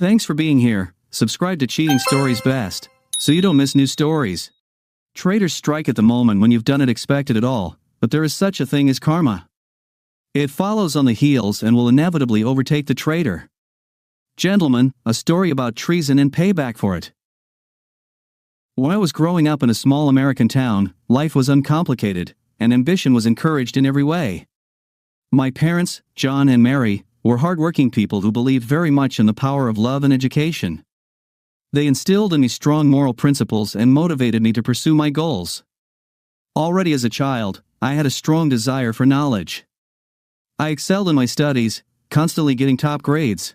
Thanks for being here. Subscribe to Cheating Stories Best, so you don't miss new stories. Traitors strike at the moment when you've done it expected at all, but there is such a thing as karma. It follows on the heels and will inevitably overtake the traitor. Gentlemen, a story about treason and payback for it. When I was growing up in a small American town, life was uncomplicated, and ambition was encouraged in every way. My parents, John and Mary, were hardworking people who believed very much in the power of love and education. They instilled in me strong moral principles and motivated me to pursue my goals. Already as a child, I had a strong desire for knowledge. I excelled in my studies, constantly getting top grades.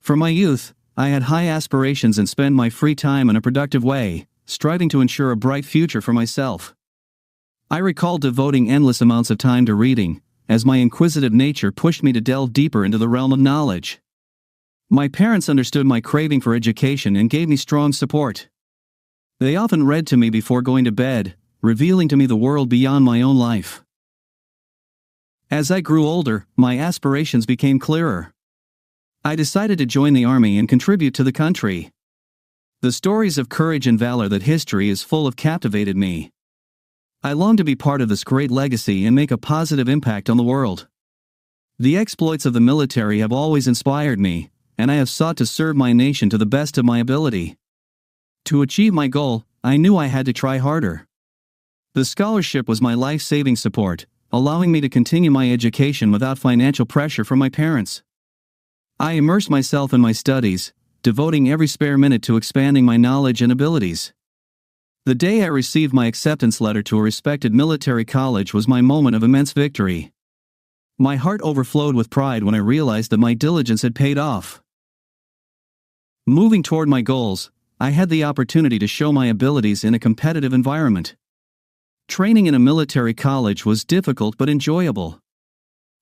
From my youth, I had high aspirations and spent my free time in a productive way, striving to ensure a bright future for myself. I recall devoting endless amounts of time to reading, as my inquisitive nature pushed me to delve deeper into the realm of knowledge. My parents understood my craving for education and gave me strong support. They often read to me before going to bed, revealing to me the world beyond my own life. As I grew older, my aspirations became clearer. I decided to join the army and contribute to the country. The stories of courage and valor that history is full of captivated me. I long to be part of this great legacy and make a positive impact on the world. The exploits of the military have always inspired me, and I have sought to serve my nation to the best of my ability. To achieve my goal, I knew I had to try harder. The scholarship was my life-saving support, allowing me to continue my education without financial pressure from my parents. I immersed myself in my studies, devoting every spare minute to expanding my knowledge and abilities. The day I received my acceptance letter to a respected military college was my moment of immense victory. My heart overflowed with pride when I realized that my diligence had paid off. Moving toward my goals, I had the opportunity to show my abilities in a competitive environment. Training in a military college was difficult but enjoyable.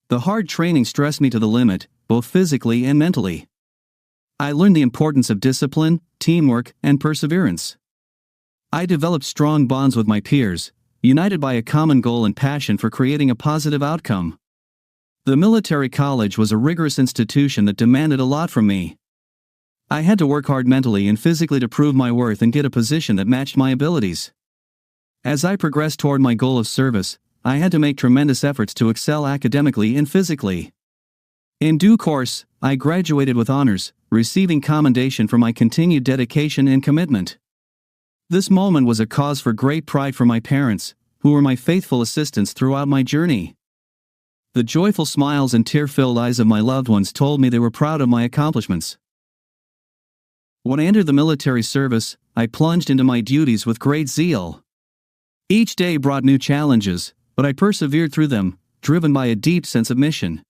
The hard training stressed me to the limit, both physically and mentally. I learned the importance of discipline, teamwork, and perseverance. I developed strong bonds with my peers, united by a common goal and passion for creating a positive outcome. The military college was a rigorous institution that demanded a lot from me. I had to work hard mentally and physically to prove my worth and get a position that matched my abilities. As I progressed toward my goal of service, I had to make tremendous efforts to excel academically and physically. In due course, I graduated with honors, receiving commendation for my continued dedication and commitment. This moment was a cause for great pride for my parents, who were my faithful assistants throughout my journey. The joyful smiles and tear-filled eyes of my loved ones told me they were proud of my accomplishments. When I entered the military service, I plunged into my duties with great zeal. Each day brought new challenges, but I persevered through them, driven by a deep sense of mission.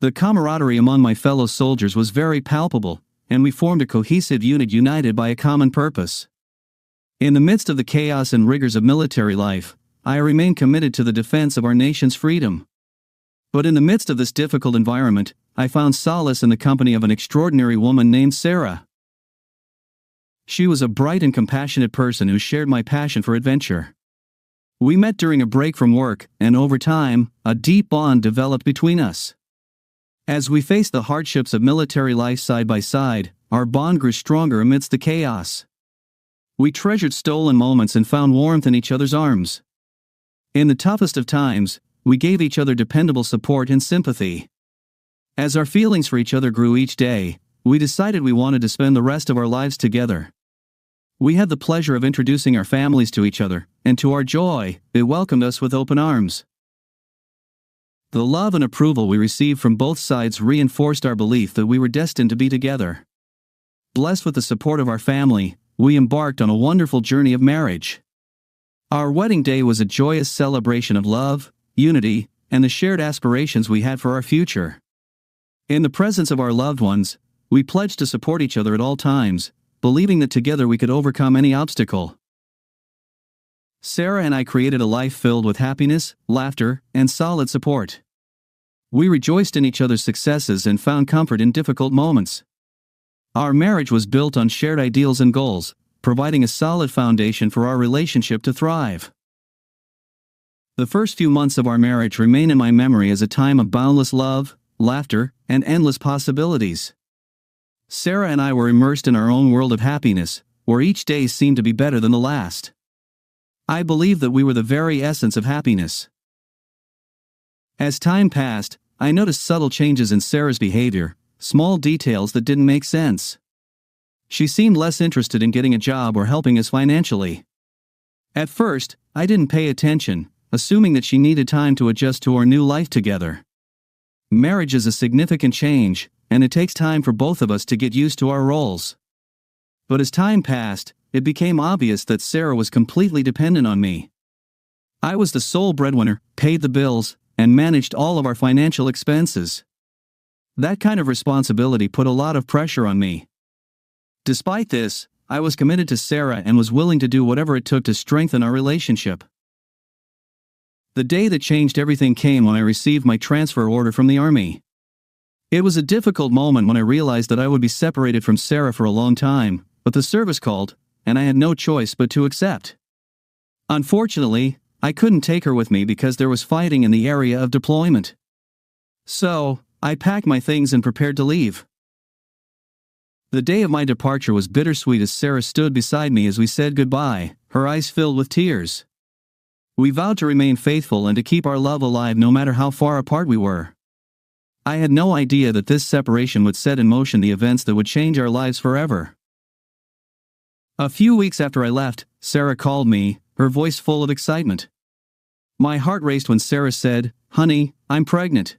The camaraderie among my fellow soldiers was very palpable, and we formed a cohesive unit united by a common purpose. In the midst of the chaos and rigors of military life, I remained committed to the defense of our nation's freedom. But in the midst of this difficult environment, I found solace in the company of an extraordinary woman named Sarah. She was a bright and compassionate person who shared my passion for adventure. We met during a break from work, and over time, a deep bond developed between us. As we faced the hardships of military life side by side, our bond grew stronger amidst the chaos. We treasured stolen moments and found warmth in each other's arms. In the toughest of times, we gave each other dependable support and sympathy. As our feelings for each other grew each day, we decided we wanted to spend the rest of our lives together. We had the pleasure of introducing our families to each other, and to our joy, they welcomed us with open arms. The love and approval we received from both sides reinforced our belief that we were destined to be together. Blessed with the support of our family, we embarked on a wonderful journey of marriage. Our wedding day was a joyous celebration of love, unity, and the shared aspirations we had for our future. In the presence of our loved ones, we pledged to support each other at all times, believing that together we could overcome any obstacle. Sarah and I created a life filled with happiness, laughter, and solid support. We rejoiced in each other's successes and found comfort in difficult moments. Our marriage was built on shared ideals and goals, providing a solid foundation for our relationship to thrive. The first few months of our marriage remain in my memory as a time of boundless love, laughter, and endless possibilities. Sarah and I were immersed in our own world of happiness, where each day seemed to be better than the last. I believe that we were the very essence of happiness. As time passed, I noticed subtle changes in Sarah's behavior, small details that didn't make sense. She seemed less interested in getting a job or helping us financially. At first, I didn't pay attention, assuming that she needed time to adjust to our new life together. Marriage is a significant change, and it takes time for both of us to get used to our roles. But as time passed, it became obvious that Sarah was completely dependent on me. I was the sole breadwinner, paid the bills, and managed all of our financial expenses. That kind of responsibility put a lot of pressure on me. Despite this, I was committed to Sarah and was willing to do whatever it took to strengthen our relationship. The day that changed everything came when I received my transfer order from the Army. It was a difficult moment when I realized that I would be separated from Sarah for a long time, but the service called, and I had no choice but to accept. Unfortunately, I couldn't take her with me because there was fighting in the area of deployment. So, I packed my things and prepared to leave. The day of my departure was bittersweet as Sarah stood beside me as we said goodbye, her eyes filled with tears. We vowed to remain faithful and to keep our love alive no matter how far apart we were. I had no idea that this separation would set in motion the events that would change our lives forever. A few weeks after I left, Sarah called me, her voice full of excitement. My heart raced when Sarah said, "Honey, I'm pregnant."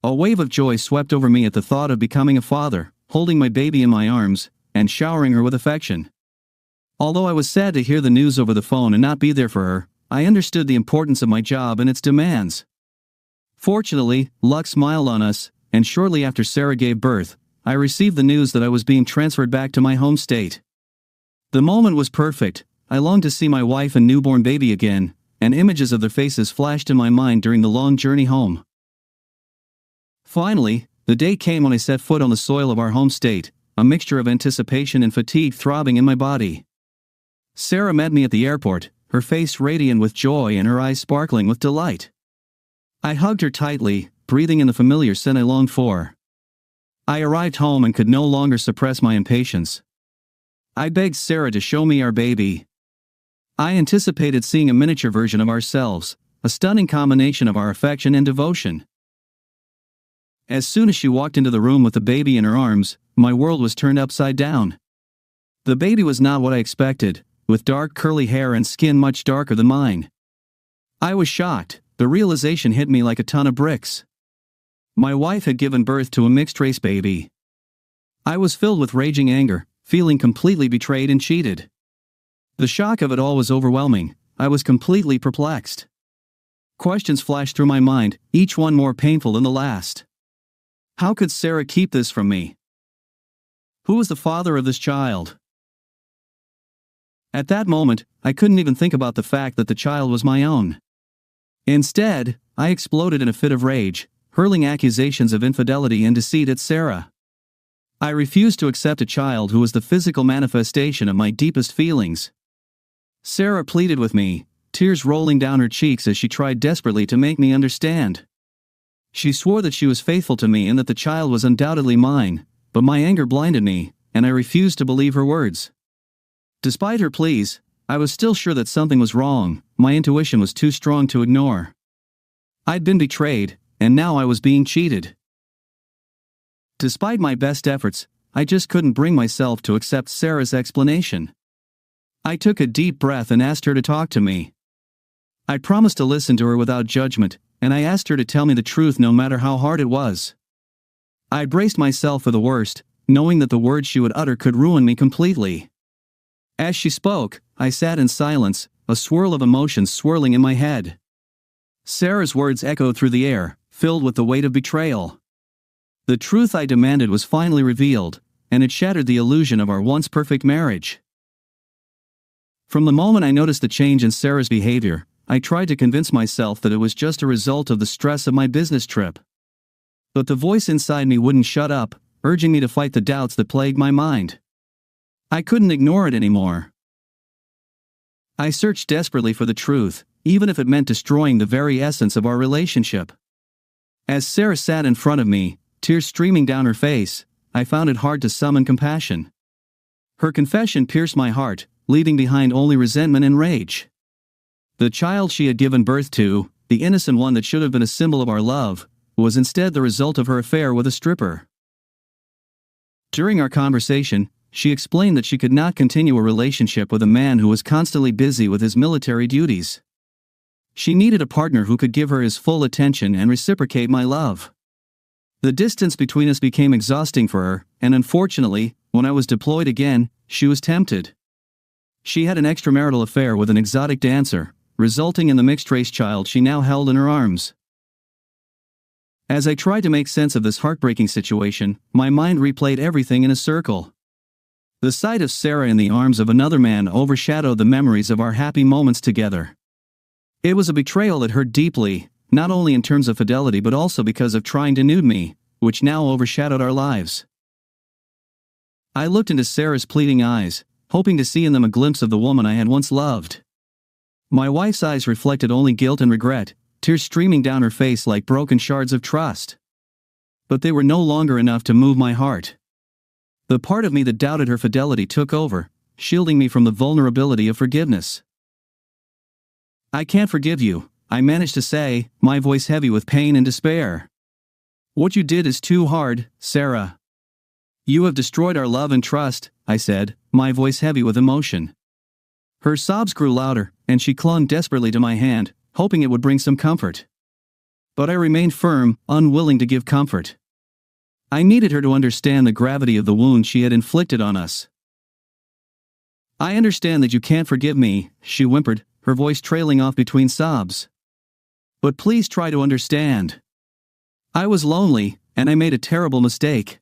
A wave of joy swept over me at the thought of becoming a father, holding my baby in my arms, and showering her with affection. Although I was sad to hear the news over the phone and not be there for her, I understood the importance of my job and its demands. Fortunately, luck smiled on us, and shortly after Sarah gave birth, I received the news that I was being transferred back to my home state. The moment was perfect. I longed to see my wife and newborn baby again, and images of their faces flashed in my mind during the long journey home. Finally, the day came when I set foot on the soil of our home state, a mixture of anticipation and fatigue throbbing in my body. Sarah met me at the airport, her face radiant with joy and her eyes sparkling with delight. I hugged her tightly, breathing in the familiar scent I longed for. I arrived home and could no longer suppress my impatience. I begged Sarah to show me our baby. I anticipated seeing a miniature version of ourselves, a stunning combination of our affection and devotion. As soon as she walked into the room with the baby in her arms, my world was turned upside down. The baby was not what I expected, with dark curly hair and skin much darker than mine. I was shocked. The realization hit me like a ton of bricks. My wife had given birth to a mixed-race baby. I was filled with raging anger, feeling completely betrayed and cheated. The shock of it all was overwhelming. I was completely perplexed. Questions flashed through my mind, each one more painful than the last. How could Sarah keep this from me? Who was the father of this child? At that moment, I couldn't even think about the fact that the child was my own. Instead, I exploded in a fit of rage, hurling accusations of infidelity and deceit at Sarah. I refused to accept a child who was the physical manifestation of my deepest feelings. Sarah pleaded with me, tears rolling down her cheeks as she tried desperately to make me understand. She swore that she was faithful to me and that the child was undoubtedly mine, but my anger blinded me, and I refused to believe her words. Despite her pleas, I was still sure that something was wrong. My intuition was too strong to ignore. I'd been betrayed, and now I was being cheated. Despite my best efforts, I just couldn't bring myself to accept Sarah's explanation. I took a deep breath and asked her to talk to me. I promised to listen to her without judgment, and I asked her to tell me the truth no matter how hard it was. I braced myself for the worst, knowing that the words she would utter could ruin me completely. As she spoke, I sat in silence, a swirl of emotions swirling in my head. Sarah's words echoed through the air, filled with the weight of betrayal. The truth I demanded was finally revealed, and it shattered the illusion of our once perfect marriage. From the moment I noticed the change in Sarah's behavior, I tried to convince myself that it was just a result of the stress of my business trip. But the voice inside me wouldn't shut up, urging me to fight the doubts that plagued my mind. I couldn't ignore it anymore. I searched desperately for the truth, even if it meant destroying the very essence of our relationship. As Sarah sat in front of me, tears streaming down her face, I found it hard to summon compassion. Her confession pierced my heart, leaving behind only resentment and rage. The child she had given birth to, the innocent one that should have been a symbol of our love, was instead the result of her affair with a stripper. During our conversation, she explained that she could not continue a relationship with a man who was constantly busy with his military duties. She needed a partner who could give her his full attention and reciprocate my love. The distance between us became exhausting for her, and unfortunately, when I was deployed again, she was tempted. She had an extramarital affair with an exotic dancer, resulting in the mixed-race child she now held in her arms. As I tried to make sense of this heartbreaking situation, my mind replayed everything in a circle. The sight of Sarah in the arms of another man overshadowed the memories of our happy moments together. It was a betrayal that hurt deeply, not only in terms of fidelity but also because of trying to nude me, which now overshadowed our lives. I looked into Sarah's pleading eyes, hoping to see in them a glimpse of the woman I had once loved. My wife's eyes reflected only guilt and regret, tears streaming down her face like broken shards of trust. But they were no longer enough to move my heart. The part of me that doubted her fidelity took over, shielding me from the vulnerability of forgiveness. "I can't forgive you," I managed to say, my voice heavy with pain and despair. "What you did is too hard, Sarah. You have destroyed our love and trust," I said, my voice heavy with emotion. Her sobs grew louder, and she clung desperately to my hand, hoping it would bring some comfort. But I remained firm, unwilling to give comfort. I needed her to understand the gravity of the wound she had inflicted on us. "I understand that you can't forgive me," she whimpered, her voice trailing off between sobs. "But please try to understand. I was lonely, and I made a terrible mistake.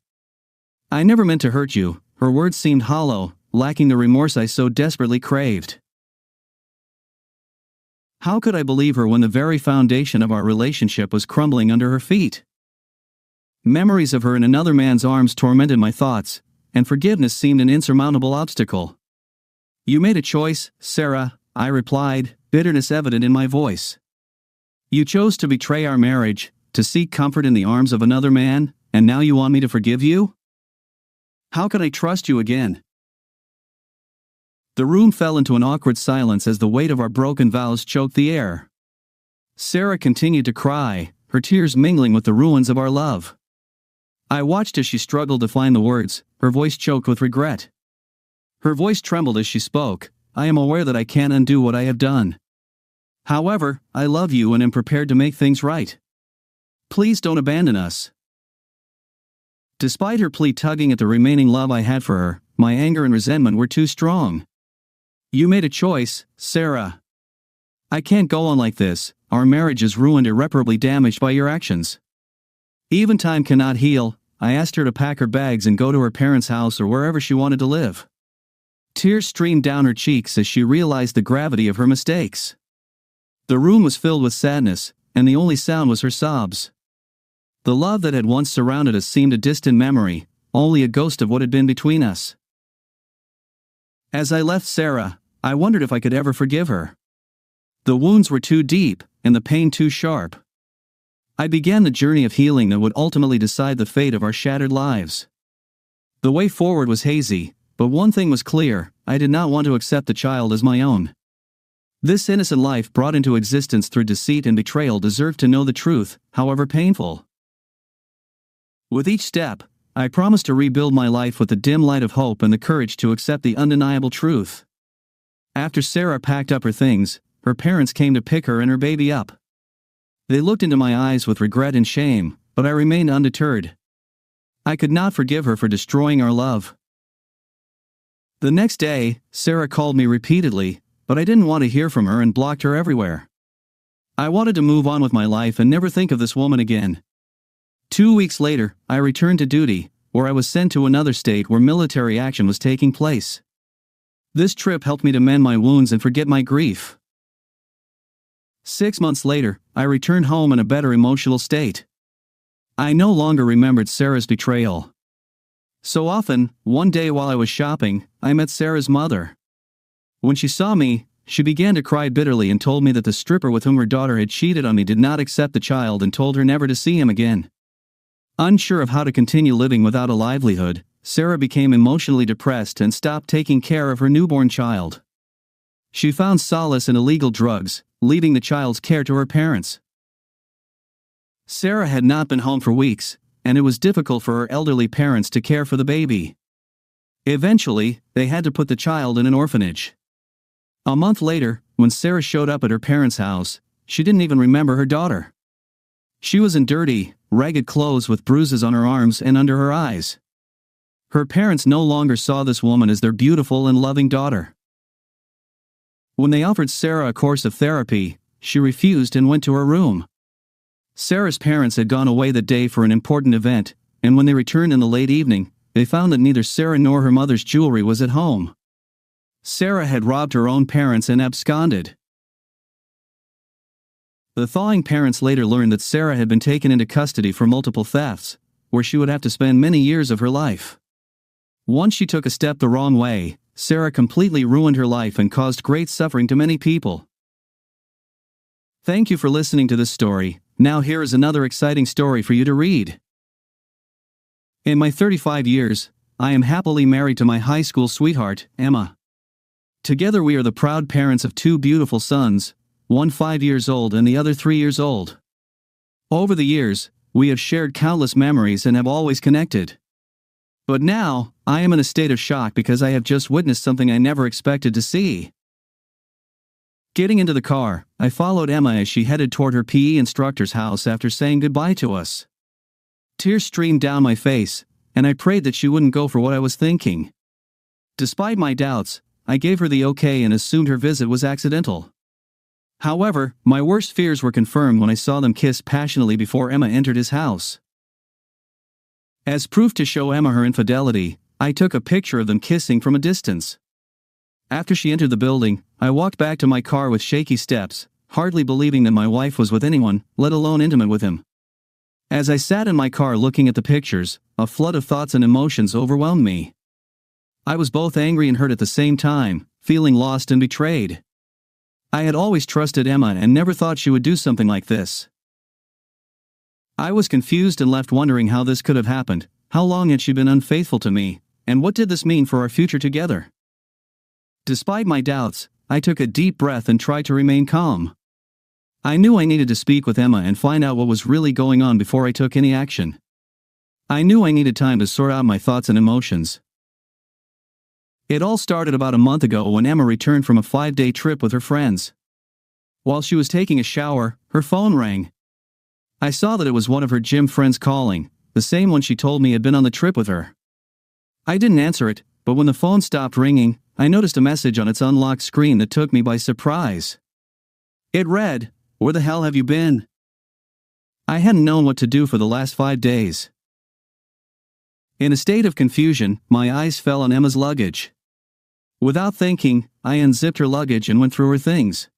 I never meant to hurt you." Her words seemed hollow, lacking the remorse I so desperately craved. How could I believe her when the very foundation of our relationship was crumbling under her feet? Memories of her in another man's arms tormented my thoughts, and forgiveness seemed an insurmountable obstacle. "You made a choice, Sarah," I replied, bitterness evident in my voice. "You chose to betray our marriage, to seek comfort in the arms of another man, and now you want me to forgive you? How can I trust you again?" The room fell into an awkward silence as the weight of our broken vows choked the air. Sarah continued to cry, her tears mingling with the ruins of our love. I watched as she struggled to find the words, her voice choked with regret. Her voice trembled as she spoke. "I am aware that I can't undo what I have done. However, I love you and am prepared to make things right. Please don't abandon us." Despite her plea tugging at the remaining love I had for her, my anger and resentment were too strong. "You made a choice, Sarah. I can't go on like this. Our marriage is ruined, irreparably damaged by your actions. Even time cannot heal." I asked her to pack her bags and go to her parents' house or wherever she wanted to live. Tears streamed down her cheeks as she realized the gravity of her mistakes. The room was filled with sadness, and the only sound was her sobs. The love that had once surrounded us seemed a distant memory, only a ghost of what had been between us. As I left Sarah, I wondered if I could ever forgive her. The wounds were too deep, and the pain too sharp. I began the journey of healing that would ultimately decide the fate of our shattered lives. The way forward was hazy, but one thing was clear: I did not want to accept the child as my own. This innocent life brought into existence through deceit and betrayal deserved to know the truth, however painful. With each step, I promised to rebuild my life with the dim light of hope and the courage to accept the undeniable truth. After Sarah packed up her things, her parents came to pick her and her baby up. They looked into my eyes with regret and shame, but I remained undeterred. I could not forgive her for destroying our love. The next day, Sarah called me repeatedly, but I didn't want to hear from her and blocked her everywhere. I wanted to move on with my life and never think of this woman again. 2 weeks later, I returned to duty, where I was sent to another state where military action was taking place. This trip helped me to mend my wounds and forget my grief. 6 months later, I returned home in a better emotional state. I no longer remembered Sarah's betrayal. So often, one day while I was shopping, I met Sarah's mother. When she saw me, she began to cry bitterly and told me that the stripper with whom her daughter had cheated on me did not accept the child and told her never to see him again. Unsure of how to continue living without a livelihood, Sarah became emotionally depressed and stopped taking care of her newborn child. She found solace in illegal drugs, leaving the child's care to her parents. Sarah had not been home for weeks, and it was difficult for her elderly parents to care for the baby. Eventually, they had to put the child in an orphanage. A month later, when Sarah showed up at her parents' house, she didn't even remember her daughter. She was in dirty, ragged clothes with bruises on her arms and under her eyes. Her parents no longer saw this woman as their beautiful and loving daughter. When they offered Sarah a course of therapy, she refused and went to her room. Sarah's parents had gone away that day for an important event, and when they returned in the late evening, they found that neither Sarah nor her mother's jewelry was at home. Sarah had robbed her own parents and absconded. The thawing parents later learned that Sarah had been taken into custody for multiple thefts, where she would have to spend many years of her life. Once she took a step the wrong way, Sarah completely ruined her life and caused great suffering to many people. Thank you for listening to this story. Now here is another exciting story for you to read. In my 35 years, I am happily married to my high school sweetheart, Emma. Together we are the proud parents of two beautiful sons, one 5 years old and the other 3 years old. Over the years, we have shared countless memories and have always connected. But now, I am in a state of shock because I have just witnessed something I never expected to see. Getting into the car, I followed Emma as she headed toward her PE instructor's house after saying goodbye to us. Tears streamed down my face, and I prayed that she wouldn't go for what I was thinking. Despite my doubts, I gave her the okay and assumed her visit was accidental. However, my worst fears were confirmed when I saw them kiss passionately before Emma entered his house. As proof to show Emma her infidelity, I took a picture of them kissing from a distance. After she entered the building, I walked back to my car with shaky steps, hardly believing that my wife was with anyone, let alone intimate with him. As I sat in my car looking at the pictures, a flood of thoughts and emotions overwhelmed me. I was both angry and hurt at the same time, feeling lost and betrayed. I had always trusted Emma and never thought she would do something like this. I was confused and left wondering how this could have happened, how long had she been unfaithful to me, and what did this mean for our future together? Despite my doubts, I took a deep breath and tried to remain calm. I knew I needed to speak with Emma and find out what was really going on before I took any action. I knew I needed time to sort out my thoughts and emotions. It all started about a month ago when Emma returned from a 5-day trip with her friends. While she was taking a shower, her phone rang. I saw that it was one of her gym friends calling, the same one she told me had been on the trip with her. I didn't answer it, but when the phone stopped ringing, I noticed a message on its unlocked screen that took me by surprise. It read, "Where the hell have you been?" I hadn't known what to do for the last 5 days. In a state of confusion, my eyes fell on Emma's luggage. Without thinking, I unzipped her luggage and went through her things.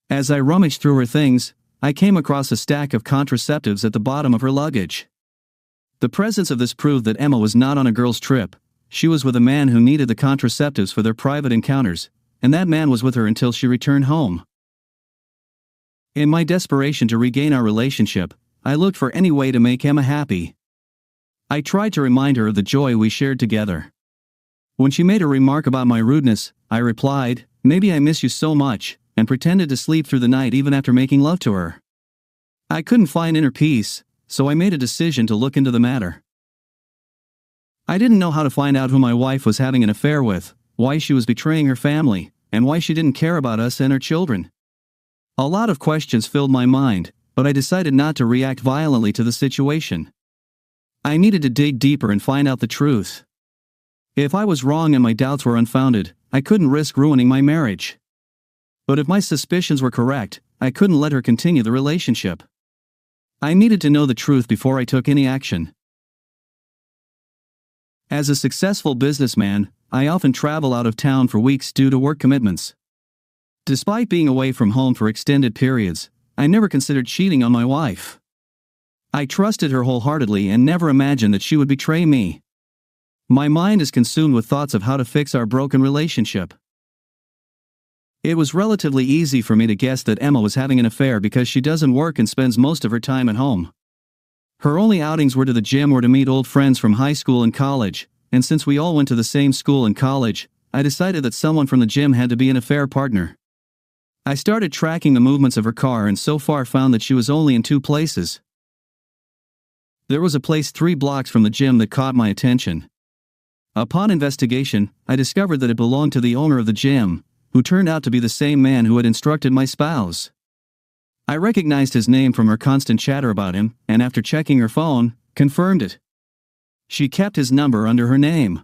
As I rummaged through her things, I came across a stack of contraceptives at the bottom of her luggage. The presence of this proved that Emma was not on a girl's trip. She was with a man who needed the contraceptives for their private encounters, and that man was with her until she returned home. In my desperation to regain our relationship, I looked for any way to make Emma happy. I tried to remind her of the joy we shared together. When she made a remark about my rudeness, I replied, "Maybe I miss you so much," and pretended to sleep through the night even after making love to her. I couldn't find inner peace, so I made a decision to look into the matter. I didn't know how to find out who my wife was having an affair with, why she was betraying her family, and why she didn't care about us and our children. A lot of questions filled my mind, but I decided not to react violently to the situation. I needed to dig deeper and find out the truth. If I was wrong and my doubts were unfounded, I couldn't risk ruining my marriage. But if my suspicions were correct, I couldn't let her continue the relationship. I needed to know the truth before I took any action. As a successful businessman, I often travel out of town for weeks due to work commitments. Despite being away from home for extended periods, I never considered cheating on my wife. I trusted her wholeheartedly and never imagined that she would betray me. My mind is consumed with thoughts of how to fix our broken relationship. It was relatively easy for me to guess that Emma was having an affair because she doesn't work and spends most of her time at home. Her only outings were to the gym or to meet old friends from high school and college, and since we all went to the same school and college, I decided that someone from the gym had to be an affair partner. I started tracking the movements of her car and so far found that she was only in 2 places. There was a place 3 blocks from the gym that caught my attention. Upon investigation, I discovered that it belonged to the owner of the gym, who turned out to be the same man who had instructed my spouse. I recognized his name from her constant chatter about him, and after checking her phone, confirmed it. She kept his number under her name.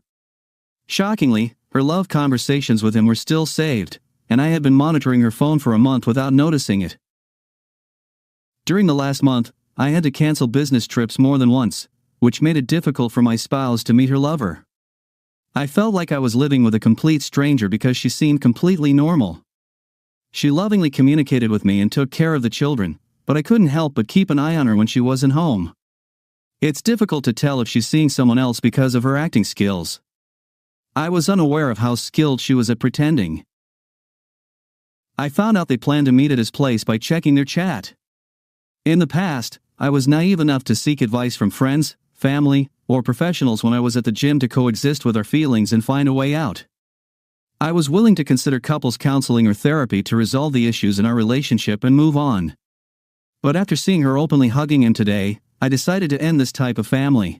Shockingly, her love conversations with him were still saved, and I had been monitoring her phone for a month without noticing it. During the last month, I had to cancel business trips more than once, which made it difficult for my spouse to meet her lover. I felt like I was living with a complete stranger because she seemed completely normal. She lovingly communicated with me and took care of the children, but I couldn't help but keep an eye on her when she wasn't home. It's difficult to tell if she's seeing someone else because of her acting skills. I was unaware of how skilled she was at pretending. I found out they planned to meet at his place by checking their chat. In the past, I was naive enough to seek advice from friends, family, or professionals when I was at the gym to coexist with our feelings and find a way out. I was willing to consider couples counseling or therapy to resolve the issues in our relationship and move on. But after seeing her openly hugging him today, I decided to end this type of family.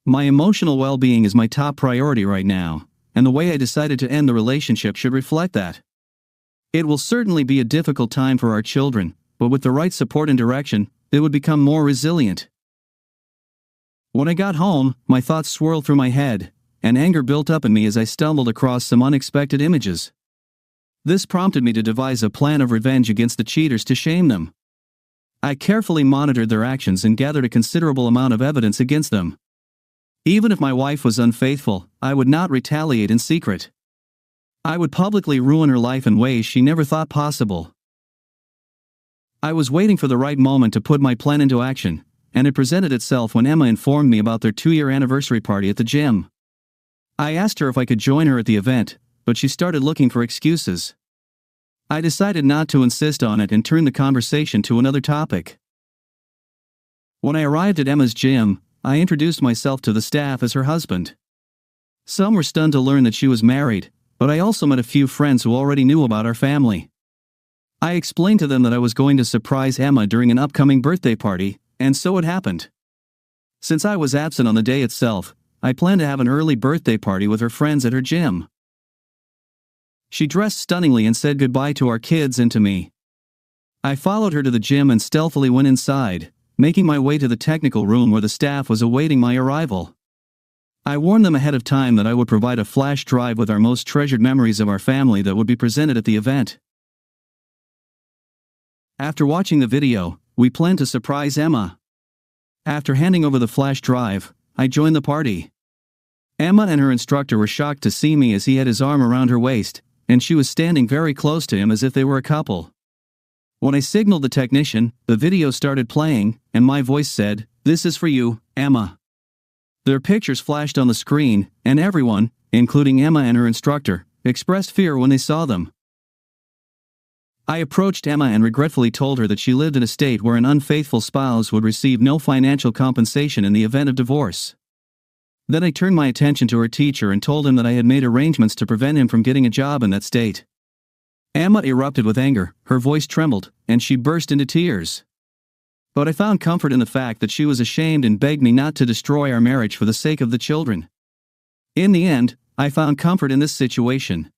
My emotional well-being is my top priority right now, and the way I decided to end the relationship should reflect that. It will certainly be a difficult time for our children, but with the right support and direction, they would become more resilient. When I got home, my thoughts swirled through my head, and anger built up in me as I stumbled across some unexpected images. This prompted me to devise a plan of revenge against the cheaters to shame them. I carefully monitored their actions and gathered a considerable amount of evidence against them. Even if my wife was unfaithful, I would not retaliate in secret. I would publicly ruin her life in ways she never thought possible. I was waiting for the right moment to put my plan into action, and it presented itself when Emma informed me about their 2-year anniversary party at the gym. I asked her if I could join her at the event, but she started looking for excuses. I decided not to insist on it and turned the conversation to another topic. When I arrived at Emma's gym, I introduced myself to the staff as her husband. Some were stunned to learn that she was married, but I also met a few friends who already knew about our family. I explained to them that I was going to surprise Emma during an upcoming birthday party, and so it happened. Since I was absent on the day itself, I planned to have an early birthday party with her friends at her gym. She dressed stunningly and said goodbye to our kids and to me. I followed her to the gym and stealthily went inside, making my way to the technical room where the staff was awaiting my arrival. I warned them ahead of time that I would provide a flash drive with our most treasured memories of our family that would be presented at the event. After watching the video, we planned to surprise Emma. After handing over the flash drive, I joined the party. Emma and her instructor were shocked to see me as he had his arm around her waist, and she was standing very close to him as if they were a couple. When I signaled the technician, the video started playing, and my voice said, "This is for you, Emma." Their pictures flashed on the screen, and everyone, including Emma and her instructor, expressed fear when they saw them. I approached Emma and regretfully told her that she lived in a state where an unfaithful spouse would receive no financial compensation in the event of divorce. Then I turned my attention to her teacher and told him that I had made arrangements to prevent him from getting a job in that state. Emma erupted with anger, her voice trembled, and she burst into tears. But I found comfort in the fact that she was ashamed and begged me not to destroy our marriage for the sake of the children. In the end, I found comfort in this situation.